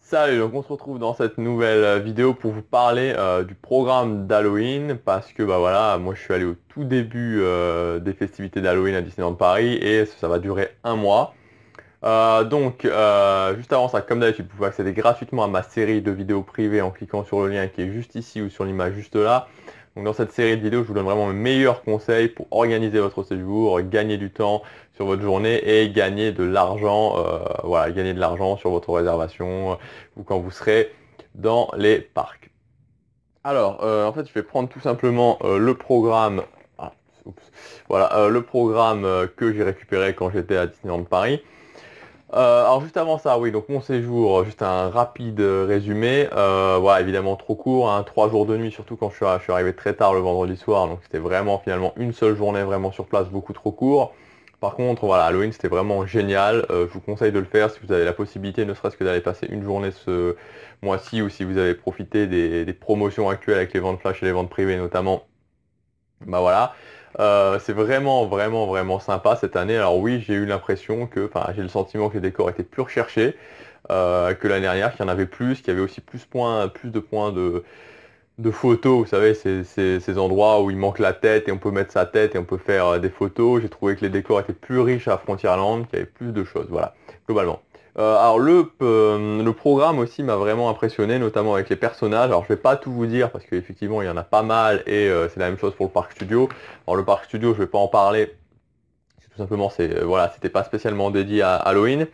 Salut, donc on se retrouve dans cette nouvelle vidéo pour vous parler du programme d'Halloween parce que bah voilà, moi je suis allé au tout début des festivités d'Halloween à Disneyland Paris et ça va durer un mois. Juste avant ça, comme d'habitude, vous pouvez accéder gratuitement à ma série de vidéos privées en cliquant sur le lien qui est juste ici ou sur l'image juste là. Donc dans cette série de vidéos, je vous donne vraiment mes meilleurs conseils pour organiser votre séjour, gagner du temps sur votre journée et gagner de l'argent, voilà, gagner de l'argent sur votre réservation ou quand vous serez dans les parcs. Alors, en fait, je vais prendre tout simplement le programme, ah, oups. Voilà, le programme que j'ai récupéré quand j'étais à Disneyland Paris. Alors juste avant ça, oui, donc mon séjour, juste un rapide résumé. Voilà, évidemment trop court, hein, 3 jours de nuit, surtout quand je suis arrivé très tard le vendredi soir, donc c'était vraiment finalement une seule journée vraiment sur place, beaucoup trop court. Par contre, voilà, Halloween c'était vraiment génial. Je vous conseille de le faire si vous avez la possibilité, ne serait-ce que d'aller passer une journée ce mois-ci ou si vous avez profité des promotions actuelles avec les ventes flash et les ventes privées notamment. Bah voilà. C'est vraiment, vraiment, vraiment sympa cette année. Alors oui, j'ai eu l'impression que, enfin, j'ai le sentiment que les décors étaient plus recherchés que l'année dernière, qu'il y en avait plus, qu'il y avait aussi plus de points de photos. Vous savez, ces endroits où il manque la tête et on peut mettre sa tête et on peut faire des photos. J'ai trouvé que les décors étaient plus riches à Frontierland, qu'il y avait plus de choses. Voilà, globalement. Alors le programme aussi m'a vraiment impressionné, notamment avec les personnages. Alors je vais pas tout vous dire parce qu'effectivement il y en a pas mal et c'est la même chose pour le parc studio. Alors le parc studio je vais pas en parler, tout simplement voilà, c'était pas spécialement dédié à Halloween.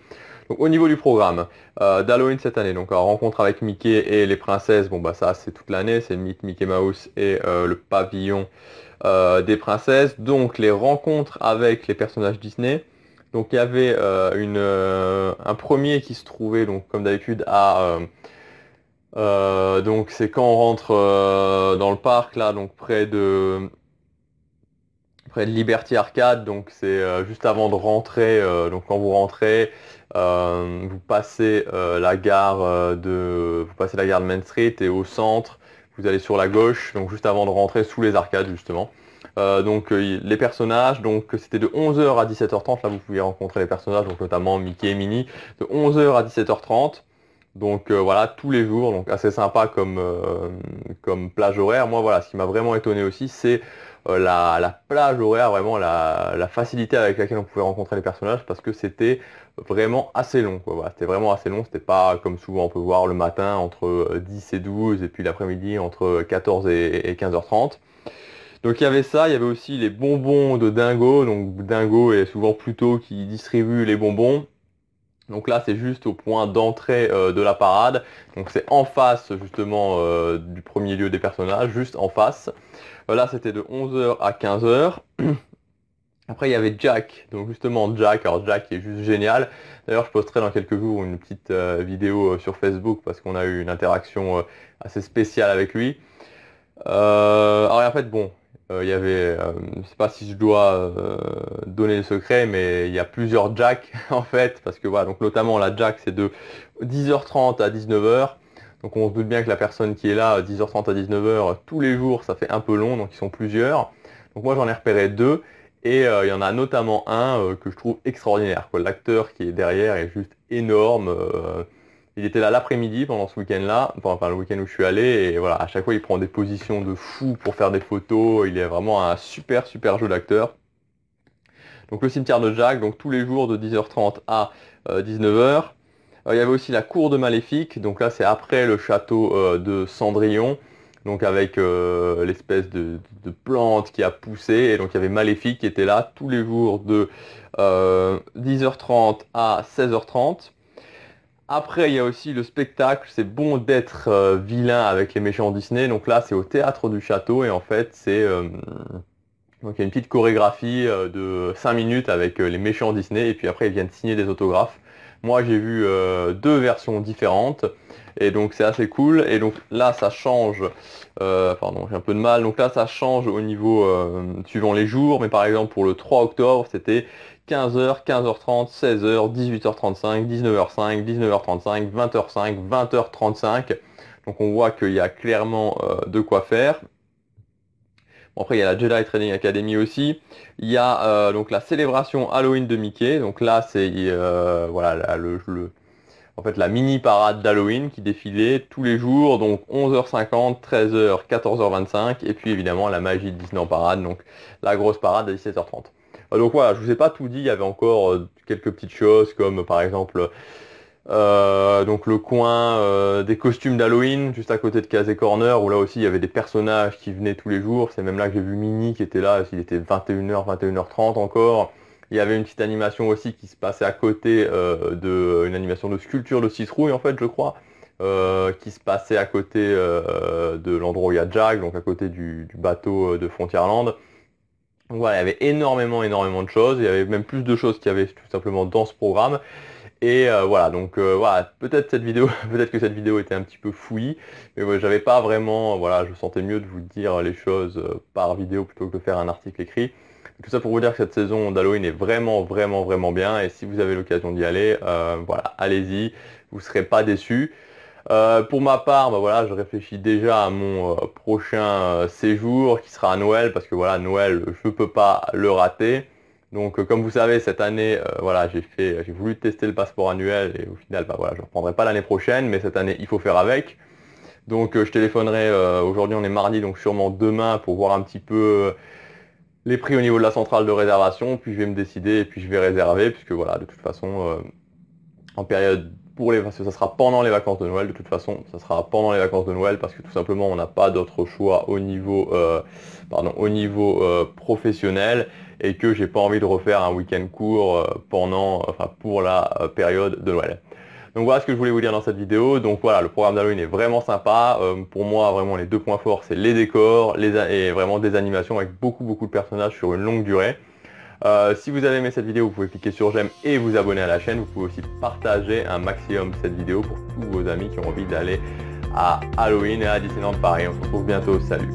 Donc au niveau du programme d'Halloween cette année, donc rencontre avec Mickey et les princesses, bon bah ça c'est toute l'année, c'est le mythe Mickey Mouse et le pavillon des princesses. Donc les rencontres avec les personnages Disney. Donc il y avait un premier qui se trouvait donc comme d'habitude donc c'est quand on rentre dans le parc là, donc près de Liberty Arcade, donc c'est juste avant de rentrer, donc quand vous rentrez, vous passez vous passez la gare de Main Street et au centre, vous allez sur la gauche, donc juste avant de rentrer sous les arcades justement. Les personnages, donc c'était de 11 h à 17 h 30, là vous pouvez rencontrer les personnages, donc notamment Mickey et Minnie, de 11 h à 17 h 30. Donc voilà, tous les jours, donc assez sympa comme plage horaire. Moi voilà, ce qui m'a vraiment étonné aussi, c'est la plage horaire, vraiment la facilité avec laquelle on pouvait rencontrer les personnages parce que c'était vraiment assez long, quoi. Voilà, c'était vraiment assez long, c'était pas comme souvent on peut voir le matin entre 10 et 12 et puis l'après-midi entre 14 et 15 h 30. Donc il y avait ça, il y avait aussi les bonbons de Dingo, donc Dingo est souvent Pluto qui distribue les bonbons. Donc là, c'est juste au point d'entrée de la parade. Donc c'est en face justement du premier lieu des personnages, juste en face. Là, c'était de 11 h à 15 h. Après, il y avait Jack. Donc justement, Jack. Alors Jack est juste génial. D'ailleurs, je posterai dans quelques jours une petite vidéo sur Facebook parce qu'on a eu une interaction assez spéciale avec lui. Alors en fait, bon, il y avait, je sais pas si je dois donner le secret, mais il y a plusieurs Jack en fait, parce que voilà, donc notamment la Jack c'est de 10 h 30 à 19 h. Donc on se doute bien que la personne qui est là 10 h 30 à 19 h tous les jours, ça fait un peu long, donc ils sont plusieurs. Donc moi j'en ai repéré deux, et il y en a notamment un que je trouve extraordinaire, quoi. L'acteur qui est derrière est juste énorme. Il était là l'après-midi pendant ce week-end-là, enfin le week-end où je suis allé, et voilà, à chaque fois il prend des positions de fou pour faire des photos, il est vraiment un super super jeu d'acteur. Donc le cimetière de Jacques, donc tous les jours de 10 h 30 à 19 h. Il y avait aussi la cour de Maléfique, donc là c'est après le château de Cendrillon, donc avec l'espèce de plante qui a poussé, et donc il y avait Maléfique qui était là tous les jours de 10 h 30 à 16 h 30. Après, il y a aussi le spectacle. C'est bon d'être vilain avec les méchants Disney. Donc là, c'est au théâtre du château et en fait, donc il y a une petite chorégraphie de 5 minutes avec les méchants Disney et puis après, ils viennent signer des autographes. Moi, j'ai vu deux versions différentes et donc c'est assez cool. Et donc là, ça change. Pardon, j'ai un peu de mal. Donc là, ça change au niveau suivant les jours. Mais par exemple, pour le 3 octobre, c'était 15 h, 15 h 30, 16 h, 18 h 35, 19 h 05, 19 h 35, 20 h 05, 20 h 35. Donc on voit qu'il y a clairement de quoi faire. Bon, après, il y a la Jedi Training Academy aussi. Il y a donc la célébration Halloween de Mickey. Donc là, c'est voilà, en fait la mini parade d'Halloween qui défilait tous les jours, donc 11h50, 13h, 14h25, et puis évidemment la magie de Disney en parade, donc la grosse parade à 17h30. Donc voilà, je vous ai pas tout dit, il y avait encore quelques petites choses comme par exemple donc le coin des costumes d'Halloween juste à côté de Casey Corner où là aussi il y avait des personnages qui venaient tous les jours. C'est même là que j'ai vu Minnie qui était là, il était 21h, 21h30 encore. Il y avait une petite animation aussi qui se passait à côté une animation de sculpture de citrouille en fait je crois, qui se passait à côté de l'endroit où il y a Jack, donc à côté du bateau de Frontierland. Donc voilà, il y avait énormément de choses, il y avait même plus de choses qu'il y avait tout simplement dans ce programme. Et voilà, donc voilà, peut-être peut-être que cette vidéo était un petit peu fouillie, mais ouais, j'avais pas vraiment, voilà, je sentais mieux de vous dire les choses par vidéo plutôt que de faire un article écrit. Tout ça pour vous dire que cette saison d'Halloween est vraiment bien, et si vous avez l'occasion d'y aller, voilà, allez-y, vous ne serez pas déçus. Pour ma part, bah voilà, je réfléchis déjà à mon prochain séjour qui sera à Noël, parce que voilà, Noël, je ne peux pas le rater. Donc comme vous savez, cette année, voilà, j'ai voulu tester le passeport annuel et au final, bah, voilà, je ne reprendrai pas l'année prochaine, mais cette année, il faut faire avec. Donc je téléphonerai, aujourd'hui on est mardi, donc sûrement demain pour voir un petit peu les prix au niveau de la centrale de réservation, puis je vais me décider et puis je vais réserver, puisque voilà, de toute façon, en période parce que ça sera pendant les vacances de Noël, de toute façon, ça sera pendant les vacances de Noël, parce que tout simplement, on n'a pas d'autre choix au niveau, professionnel, et que j'ai pas envie de refaire un week-end court pour la période de Noël. Donc voilà ce que je voulais vous dire dans cette vidéo. Donc voilà, le programme d'Halloween est vraiment sympa. Pour moi, vraiment, les deux points forts, c'est les décors et vraiment des animations avec beaucoup de personnages sur une longue durée. Si vous avez aimé cette vidéo, vous pouvez cliquer sur j'aime et vous abonner à la chaîne. Vous pouvez aussi partager un maximum cette vidéo pour tous vos amis qui ont envie d'aller à Halloween et à Disneyland Paris. On se retrouve bientôt, salut!